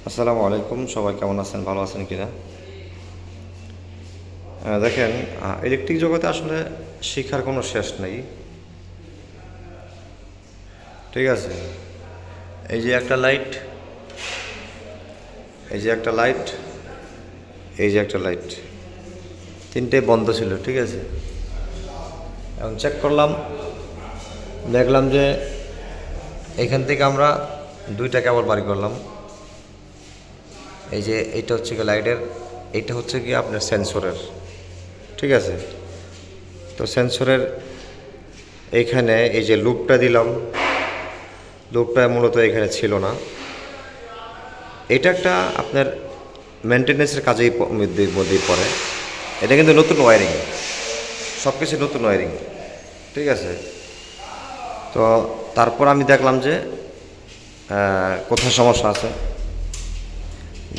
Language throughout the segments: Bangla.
আসসালামু আলাইকুম, সবাই কেমন আছেন? ভালো আছেন কিনা? দেখেন, ইলেকট্রিক জগতে আসলে শিক্ষার কোনো শেষ নেই। ঠিক আছে, এই যে একটা লাইট, এই যে একটা লাইট, এই যে একটা লাইট, তিনটে বন্ধ ছিল। ঠিক আছে, এখন চেক করলাম, দেখলাম যে এখান থেকে আমরা দুইটা কেবল বাড়ি করলাম। এই যে এইটা হচ্ছে কি লাইটের, এইটা হচ্ছে কি আপনার সেন্সরের। ঠিক আছে, তো সেন্সরের এইখানে এই যে লুপটা দিলাম, লুপটা মূলত এখানে ছিল না। এটা একটা আপনার মেনটেন্যান্সের কাজেই মধ্যেই পড়ে। এটা কিন্তু নতুন ওয়ারিং, সব কিছু নতুন ওয়ারিং। ঠিক আছে, তো তারপর আমি দেখলাম যে কোথায় সমস্যা আছে।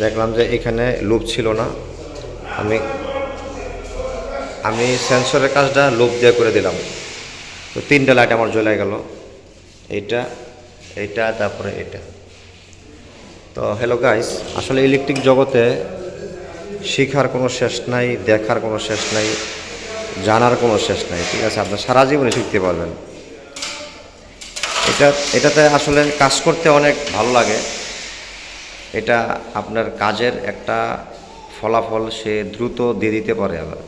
দেখলাম যে এখানে লুপ ছিল না। আমি আমি সেন্সরের কাজটা লুপ দিয়ে করে দিলাম, তো তিনটা লাইট আমার জ্বলে গেল। এইটা, এইটা, তারপরে এটা। তো হ্যালো গাইস, আসলে ইলেকট্রিক জগতে শেখার কোনো শেষ নাই, দেখার কোনো শেষ নাই, জানার কোনো শেষ নাই। ঠিক আছে, আপনার সারা জীবনে শিখতে পারবেন। এটাতে আসলে কাজ করতে অনেক ভালো লাগে। এটা আপনার কাজের একটা ফলাফল সে দ্রুত দিয়ে দিতে পারে। আবার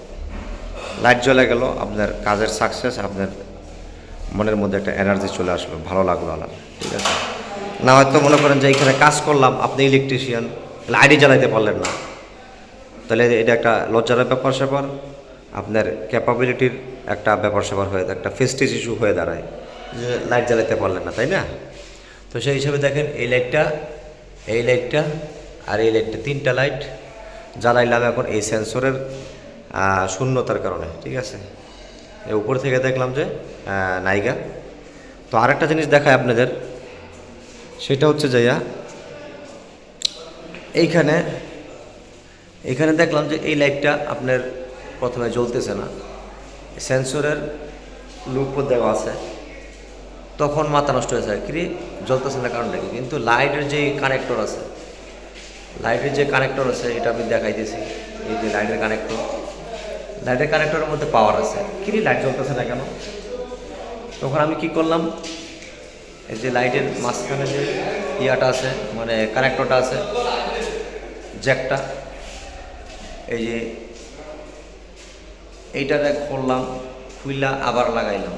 লাইট জ্বলে গেল, আপনার কাজের সাকসেস, আপনার মনের মধ্যে একটা এনার্জি চলে আসলো, ভালো লাগলো আলাদা। ঠিক আছে, না হয়তো মনে করেন যে এইখানে কাজ করলাম, আপনি ইলেকট্রিশিয়ান, লাইটই জ্বালাইতে পারলেন না, তাহলে এটা একটা লজ্জার ব্যাপার স্যাপার, আপনার ক্যাপাবিলিটির একটা ব্যাপার স্যাপার হয়ে, একটা ফেস্টিজ ইস্যু হয়ে দাঁড়ায় যে লাইট জ্বালাতে পারলেন না, তাই না? তো সেই হিসাবে দেখেন, এই লাইটটা, এই লাইটটা আর এই লাইটটা, তিনটা লাইট জ্বালাইলাম এখন এই সেন্সরের শূন্যতার কারণে। ঠিক আছে, এই উপর থেকে দেখলাম যে নাইগা। তো আরেকটা জিনিস দেখায় আপনাদের, সেটা হচ্ছে যাইয়া এইখানে, এখানে দেখলাম যে এই লাইটটা আপনার প্রথমে জ্বলতেছে না, সেন্সরের লুপও দেওয়া আছে। তখন মাথা নষ্ট হয়ে যায়, কি জ্বলতেছে না কারণটা কি? কিন্তু লাইটের যে কানেক্টর আছে, লাইটের যে কানেক্টর আছে এটা আমি দেখাইতেছি। এই যে লাইটের কানেক্টর, লাইটের কানেক্টরের মধ্যে পাওয়ার আছে। কি লাইট জ্বলতেছে না কেন? তখন আমি কি করলাম, এই যে লাইটের মাঝখানে যে ইয়াটা আছে, মানে কানেক্টরটা আছে, জ্যাকটা, এই যে এইটারে খুললাম, খুইলা আবার লাগাইলাম।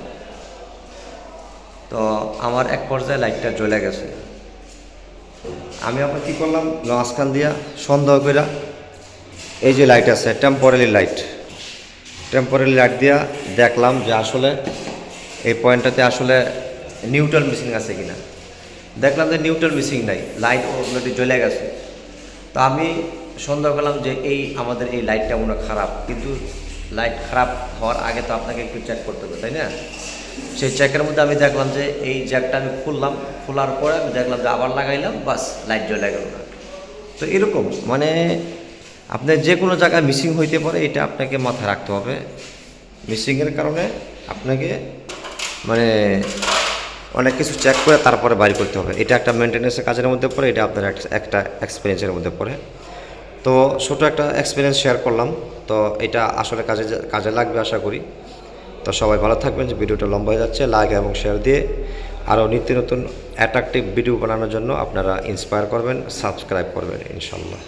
তো আমার এক পর্যায়ে লাইটটা জ্বলে গেছে। আমি আবার কী করলাম, মাঝখান দিয়া সন্দেহ করে এই যে লাইট আছে, টেম্পোরারি লাইট, টেম্পোরারি লাইট দিয়া দেখলাম যে আসলে এই পয়েন্টটাতে আসলে নিউট্রাল মিসিং আছে কিনা। দেখলাম যে নিউট্রাল মিসিং নাই, লাইট অলরেডি জ্বলে গেছে। তো আমি সন্দেহ করলাম যে এই আমাদের এই লাইটটা মনে খারাপ, কিন্তু লাইট খারাপ হওয়ার আগে তো আপনাকে একটু চেক করতে হবে, তাই না? সেই চেকের মধ্যে আমি দেখলাম যে এই জ্যাকটা আমি খুললাম, খোলার পরে আমি দেখলাম যে আবার লাগাইলাম, বাস লাইট জ্বলে গেল না। তো এরকম মানে আপনার যে কোনো জায়গায় মিসিং হইতে পারে, এটা আপনাকে মাথায় রাখতে হবে। মিসিংয়ের কারণে আপনাকে মানে অনেক কিছু চেক করে তারপরে বাড়ি করতে হবে। এটা একটা মেনটেন্যান্সের কাজের মধ্যে পড়ে, এটা আপনার একটা এক্সপিরিয়েন্সের মধ্যে পড়ে। তো ছোটো একটা এক্সপিরিয়েন্স শেয়ার করলাম। তো এটা আসলে কাজে লাগবে আশা করি। তো সবাই ভালো থাকবেন। যে ভিডিওটা লম্বা হয়ে যাচ্ছে, লাইক এবং শেয়ার দিয়ে আরও নিত্য নতুন অ্যাট্রাকটিভ ভিডিও বানানোর জন্য আপনারা ইন্সপায়ার করবেন, সাবস্ক্রাইব করবেন ইনশাল্লাহ।